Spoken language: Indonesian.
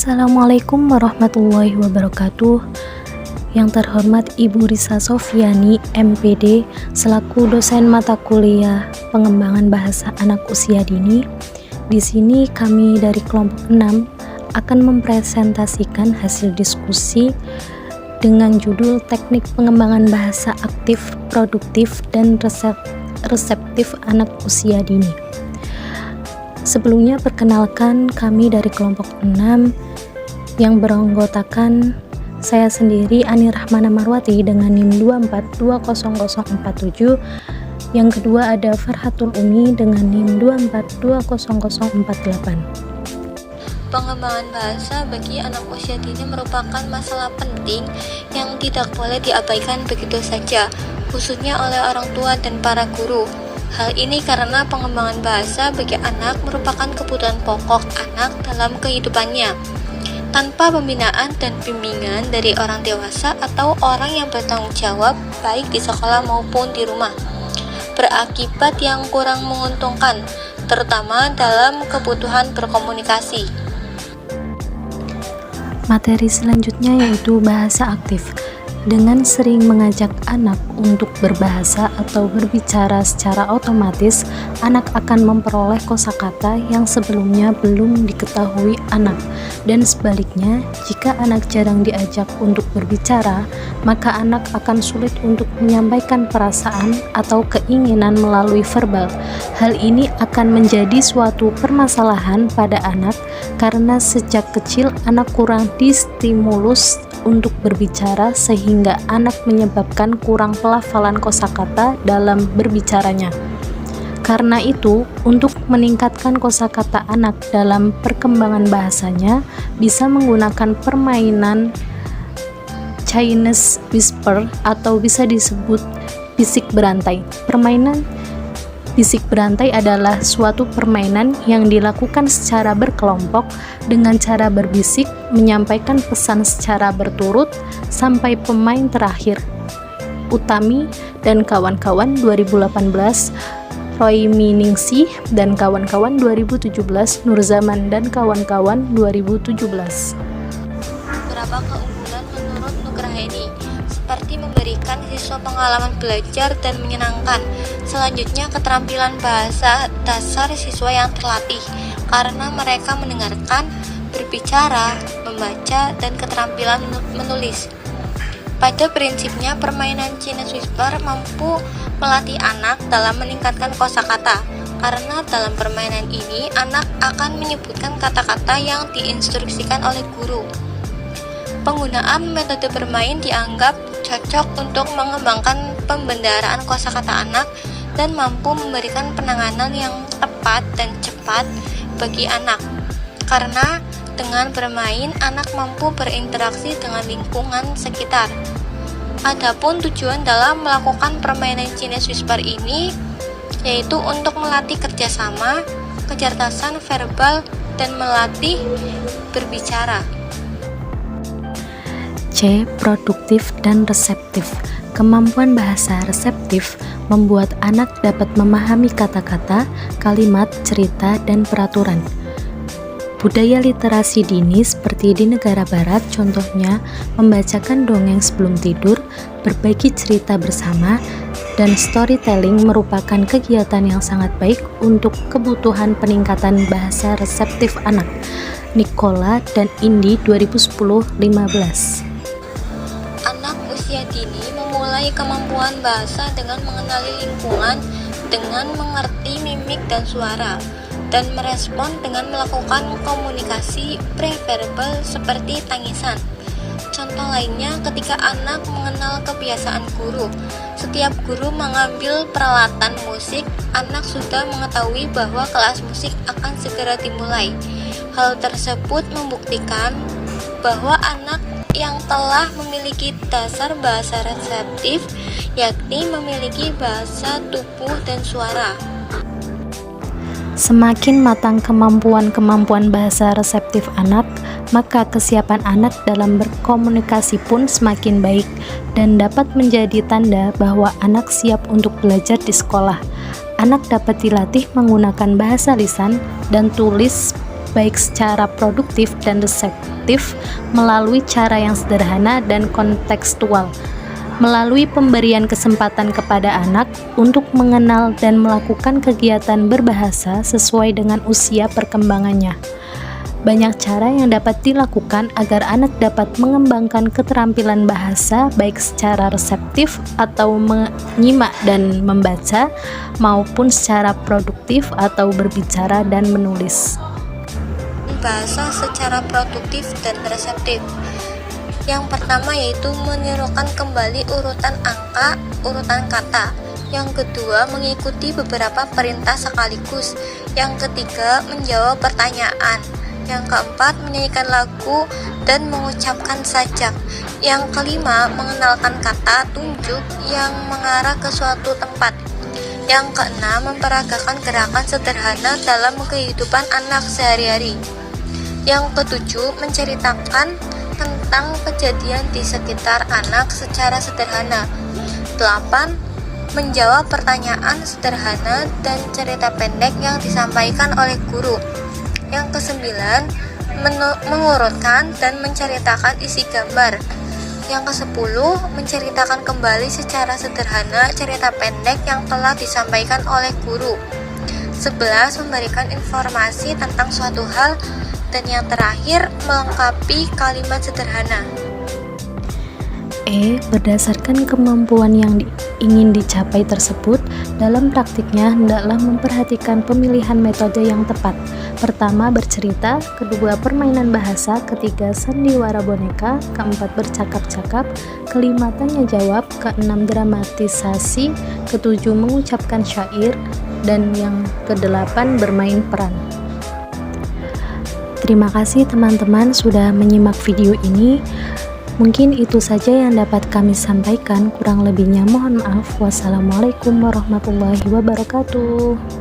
Assalamualaikum warahmatullahi wabarakatuh. Yang terhormat Ibu Risa Sofiani, MPD, selaku dosen mata kuliah pengembangan bahasa anak usia dini. Di sini kami dari kelompok 6 akan mempresentasikan hasil diskusi dengan judul Teknik Pengembangan Bahasa Aktif, Produktif, dan Reseptif Anak Usia Dini. Sebelumnya perkenalkan, kami dari kelompok 6 yang beranggotakan saya sendiri Ani Rahmana Marwati dengan NIM 2420047. Yang kedua ada Farhatul Umi dengan NIM 2420048. Pengembangan bahasa bagi anak usia dini merupakan masalah penting yang tidak boleh diabaikan begitu saja, khususnya oleh orang tua dan para guru. Hal ini karena pengembangan bahasa bagi anak merupakan kebutuhan pokok anak dalam kehidupannya. Tanpa pembinaan dan bimbingan dari orang dewasa atau orang yang bertanggung jawab baik di sekolah maupun di rumah, berakibat yang kurang menguntungkan, terutama dalam kebutuhan berkomunikasi. Materi selanjutnya yaitu bahasa aktif. Dengan sering mengajak anak untuk berbahasa atau berbicara secara otomatis, anak akan memperoleh kosakata yang sebelumnya belum diketahui anak. Dan sebaliknya, jika anak jarang diajak untuk berbicara, maka anak akan sulit untuk menyampaikan perasaan atau keinginan melalui verbal. Hal ini akan menjadi suatu permasalahan pada anak karena sejak kecil anak kurang distimulus untuk berbicara sehingga anak menyebabkan kurang pelafalan kosakata dalam berbicaranya. Karena itu, untuk meningkatkan kosakata anak dalam perkembangan bahasanya, bisa menggunakan permainan Chinese Whisper atau bisa disebut bisik berantai. Permainan bisik berantai adalah suatu permainan yang dilakukan secara berkelompok dengan cara berbisik, menyampaikan pesan secara berturut sampai pemain terakhir. Utami dan kawan-kawan 2018, Roy Miningsih dan kawan-kawan 2017, Nurzaman dan kawan-kawan 2017. Beberapa keunggulan menurut Nugraheni, seperti memberikan siswa pengalaman belajar dan menyenangkan. Selanjutnya, keterampilan bahasa dasar siswa yang terlatih karena mereka mendengarkan, berbicara, membaca, dan keterampilan menulis. Pada prinsipnya, permainan Chinese Whisper mampu melatih anak dalam meningkatkan kosakata, karena dalam permainan ini anak akan menyebutkan kata-kata yang diinstruksikan oleh guru. Penggunaan metode bermain dianggap cocok untuk mengembangkan pembendaharaan kosakata anak dan mampu memberikan penanganan yang tepat dan cepat bagi anak. Karena dengan bermain, anak mampu berinteraksi dengan lingkungan sekitar. Adapun tujuan dalam melakukan permainan Chinese Whisper ini yaitu untuk melatih kerjasama, kecerdasan verbal, dan melatih berbicara. C. Produktif dan reseptif. Kemampuan bahasa reseptif membuat anak dapat memahami kata-kata, kalimat, cerita, dan peraturan. Budaya literasi dini seperti di negara barat, contohnya membacakan dongeng sebelum tidur, berbagi cerita bersama, dan storytelling merupakan kegiatan yang sangat baik untuk kebutuhan peningkatan bahasa reseptif anak. Nicola dan Indi 2010-15. Anak usia dini memulai kemampuan bahasa dengan mengenali lingkungan, dengan mengerti mimik dan suara, dan merespon dengan melakukan komunikasi preverbal seperti tangisan. Contoh lainnya ketika anak mengenal kebiasaan guru. Setiap guru mengambil peralatan musik, anak sudah mengetahui bahwa kelas musik akan segera dimulai. Hal tersebut membuktikan bahwa anak yang telah memiliki dasar bahasa reseptif, yakni memiliki bahasa tubuh dan suara. Semakin matang kemampuan bahasa reseptif anak, maka kesiapan anak dalam berkomunikasi pun semakin baik dan dapat menjadi tanda bahwa anak siap untuk belajar di sekolah. Anak dapat dilatih menggunakan bahasa lisan dan tulis baik secara produktif dan reseptif melalui cara yang sederhana dan kontekstual, melalui pemberian kesempatan kepada anak untuk mengenal dan melakukan kegiatan berbahasa sesuai dengan usia perkembangannya. Banyak cara yang dapat dilakukan agar anak dapat mengembangkan keterampilan bahasa baik secara reseptif atau menyimak dan membaca maupun secara produktif atau berbicara dan menulis. Bahasa secara produktif dan reseptif. Yang pertama yaitu menirukan kembali urutan angka, urutan kata. Yang kedua, mengikuti beberapa perintah sekaligus. Yang ketiga, menjawab pertanyaan. Yang keempat, menyanyikan lagu dan mengucapkan sajak. Yang kelima, mengenalkan kata tunjuk yang mengarah ke suatu tempat. Yang keenam, memperagakan gerakan sederhana dalam kehidupan anak sehari-hari. Yang ketujuh, menceritakan tentang kejadian di sekitar anak secara sederhana. 8. Menjawab pertanyaan sederhana dan cerita pendek yang disampaikan oleh guru. Yang kesembilan, mengurutkan dan menceritakan isi gambar. Yang ke-10, menceritakan kembali secara sederhana cerita pendek yang telah disampaikan oleh guru. 11. Memberikan informasi tentang suatu hal. Dan yang terakhir, melengkapi kalimat sederhana. Berdasarkan kemampuan yang ingin dicapai tersebut, dalam praktiknya hendaklah memperhatikan pemilihan metode yang tepat. Pertama, bercerita. Kedua, permainan bahasa. Ketiga, sandiwara boneka. Keempat, bercakap-cakap. Kelima, tanya jawab. Keenam, dramatisasi. Ketujuh, mengucapkan syair. Dan yang kedelapan, bermain peran. Terima kasih teman-teman sudah menyimak video ini. Mungkin itu saja yang dapat kami sampaikan, kurang lebihnya mohon maaf. Wassalamualaikum warahmatullahi wabarakatuh.